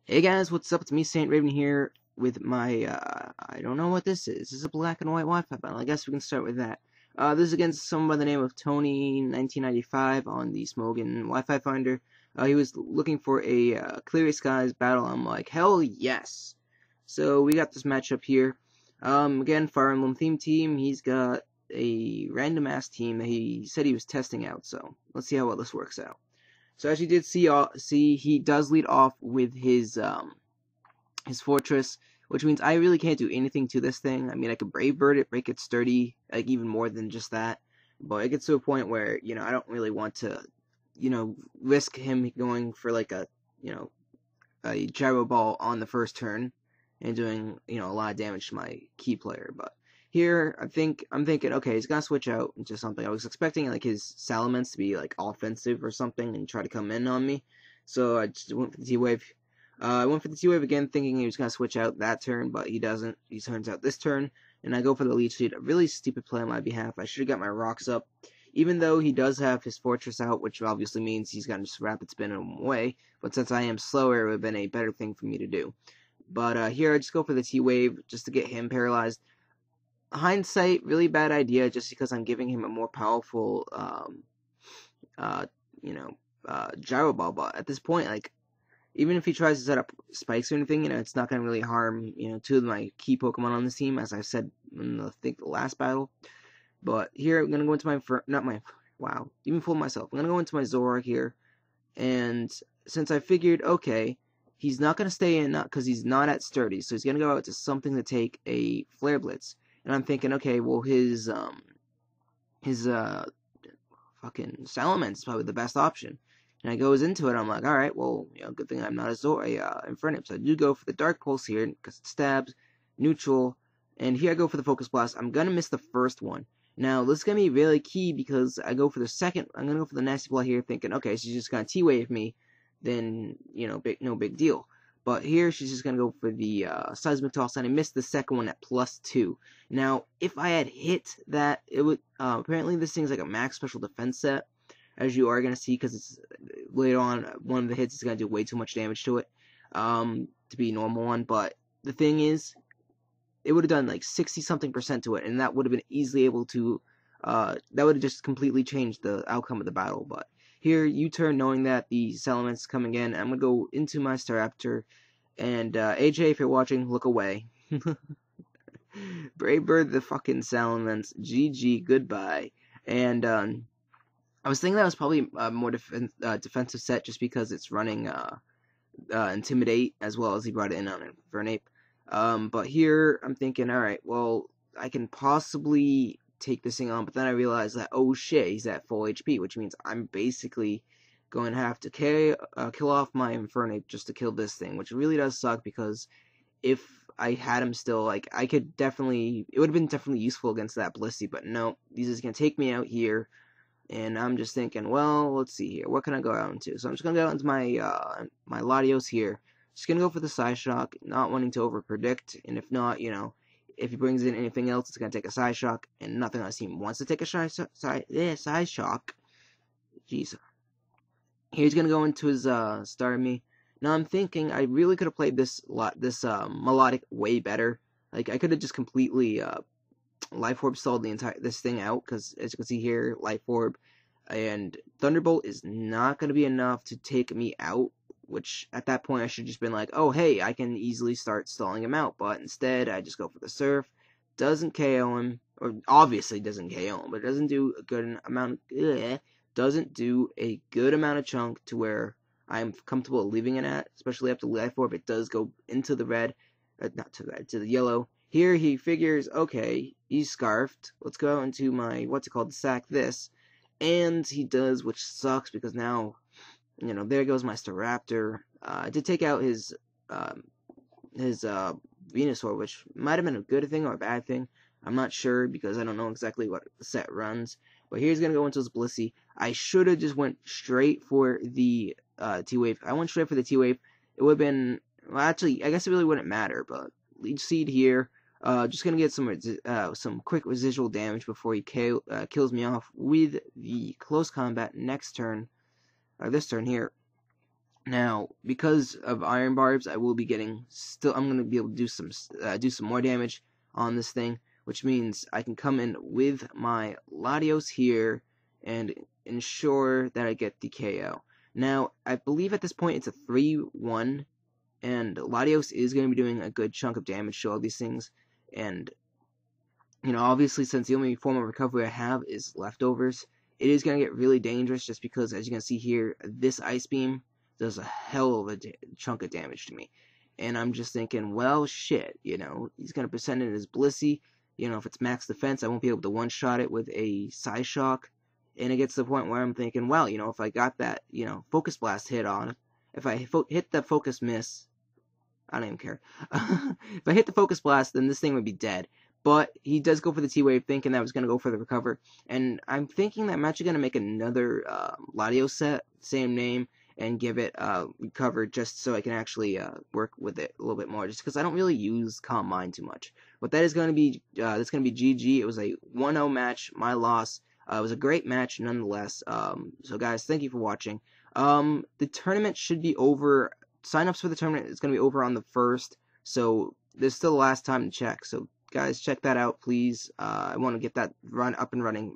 Hey guys, what's up? It's me, Saint Raven here with my, I don't know what this is. This is a black and white Wi-Fi panel. I guess we can start with that. This is against someone by the name of Tony1995 on the Smogan Wi-Fi Finder. He was looking for a Clear Skies battle. I'm like, hell yes! So we got this matchup here. Again, Fire Emblem theme team. He's got a random ass team that he said he was testing out. So let's see how well this works out. So as you did see, he does lead off with his fortress, which means I really can't do anything to this thing. I mean, I could Brave Bird it, make it sturdy, like even more than just that. But it gets to a point where I don't really want to risk him going for like a gyro ball on the first turn and doing a lot of damage to my key player. But here I'm thinking, okay, he's gonna switch out into something. I was expecting like his Salamence to be like offensive or something and try to come in on me. So I just went for the T-Wave. I went for the T-Wave again, thinking he was gonna switch out that turn, but he doesn't. He turns out this turn, and I go for the leech seed. A really stupid play on my behalf. I should have got my rocks up. Even though he does have his fortress out, which obviously means he's gonna just rapid spin him away, but since I am slower, it would have been a better thing for me to do. But here I just go for the T-Wave just to get him paralyzed. Hindsight, really bad idea just because I'm giving him a more powerful, gyro ball. But at this point, like, even if he tries to set up spikes or anything, it's not going to really harm, two of my key Pokemon on this team, as I said in the last battle. But here I'm going to go into wow, even fooled myself. I'm going to go into my Zora here, and since I figured, okay, he's not going to stay in because he's not at sturdy, so he's going to go out to something to take a Flare Blitz. And I'm thinking, okay, well, his fucking Salamence is probably the best option. And I goes into it, I'm like, alright, well, good thing I'm not a Infernape. So I do go for the Dark Pulse here, because it stabs, neutral, and here I go for the Focus Blast. I'm gonna miss the first one. Now, this is gonna be really key, because I go for the second, I'm gonna go for the Nasty Ball here, thinking, okay, she's just gonna T-Wave me, then, no big deal. But here, she's just gonna go for the Seismic Toss, and I missed the second one at +2. Now, if I had hit that, it would, apparently this thing's like a max special defense set, as you are going to see, because it's later on, one of the hits is going to do way too much damage to it, to be a normal one. But the thing is, it would have done like 60-something% to it, and that would have been easily able to, that would have just completely changed the outcome of the battle. But here, U-turn, knowing that the Salamence is coming in, I'm going to go into my Staraptor, and AJ, if you're watching, look away. Brave Bird the fucking Salamence, GG, goodbye. And I was thinking that was probably a more defensive set just because it's running Intimidate as well as he brought it in on Infernape. But here I'm thinking, alright, well, I can possibly take this thing on, but then I realized that, oh shit, he's at full HP, which means I'm basically going to have to kill off my Infernape just to kill this thing, which really does suck because if I had him still, like, it would have been definitely useful against that Blissey, but no, he's just going to take me out here. And I'm just thinking, well, let's see here. What can I go out into? So I'm just going to go out into my my Latios here. Just going to go for the Psyshock, not wanting to overpredict. And if not, if he brings in anything else, it's going to take a Psyshock. And nothing on his team wants to take a Psyshock. Jeez. He's going to go into his Starmie. Now I'm thinking I really could have played this Melodic way better. Like, I could have just completely Life Orb stalled this thing out, because as you can see here, Life Orb and Thunderbolt is not going to be enough to take me out, which at that point I should have just been like, oh hey, I can easily start stalling him out, but instead I just go for the Surf. Doesn't KO him, or obviously doesn't KO him, but it doesn't do a good amount of chunk to where I'm comfortable leaving it at, especially after Life Orb. It does go into the red, not to the red, to the yellow. Here he figures, okay, he's scarfed. Let's go into my, sack this. And he does, which sucks because now, there goes my Staraptor. I did take out his Venusaur, which might have been a good thing or a bad thing. I'm not sure because I don't know exactly what the set runs. But here's going to go into his Blissey. I should have just went straight for the T-Wave. I went straight for the T-Wave. It would have been, well, actually, I guess it really wouldn't matter, but Leech Seed here. Just gonna get some quick residual damage before he kills me off with the close combat next turn, or this turn here. Now, because of iron barbs, I will be getting I'm gonna be able to do some more damage on this thing, which means I can come in with my Latios here and ensure that I get the KO. Now, I believe at this point it's a 3-1, and Latios is going to be doing a good chunk of damage to all these things, and obviously, since the only form of recovery I have is leftovers, it is going to get really dangerous just because, as you can see here, this Ice Beam does a hell of a chunk of damage to me. And I'm just thinking, well, shit, he's going to present it as Blissey. If it's max defense, I won't be able to one-shot it with a Psyshock. And it gets to the point where I'm thinking, well, if I got that, Focus Blast hit on, if I hit the Focus Miss, I don't even care. If I hit the Focus Blast, then this thing would be dead. But he does go for the T-Wave, thinking that I was going to go for the Recover. And I'm thinking that I'm actually going to make another Latios set, same name, and give it Recover just so I can actually work with it a little bit more. Just because I don't really use Calm Mind too much. But that is going to be, that's going to be GG. It was a 1-0 match, my loss. It was a great match nonetheless. So guys, thank you for watching. The tournament should be over. Sign-ups for the tournament is going to be over on the 1st. So there's still the last time to check. So guys, check that out, please. I want to get that up and running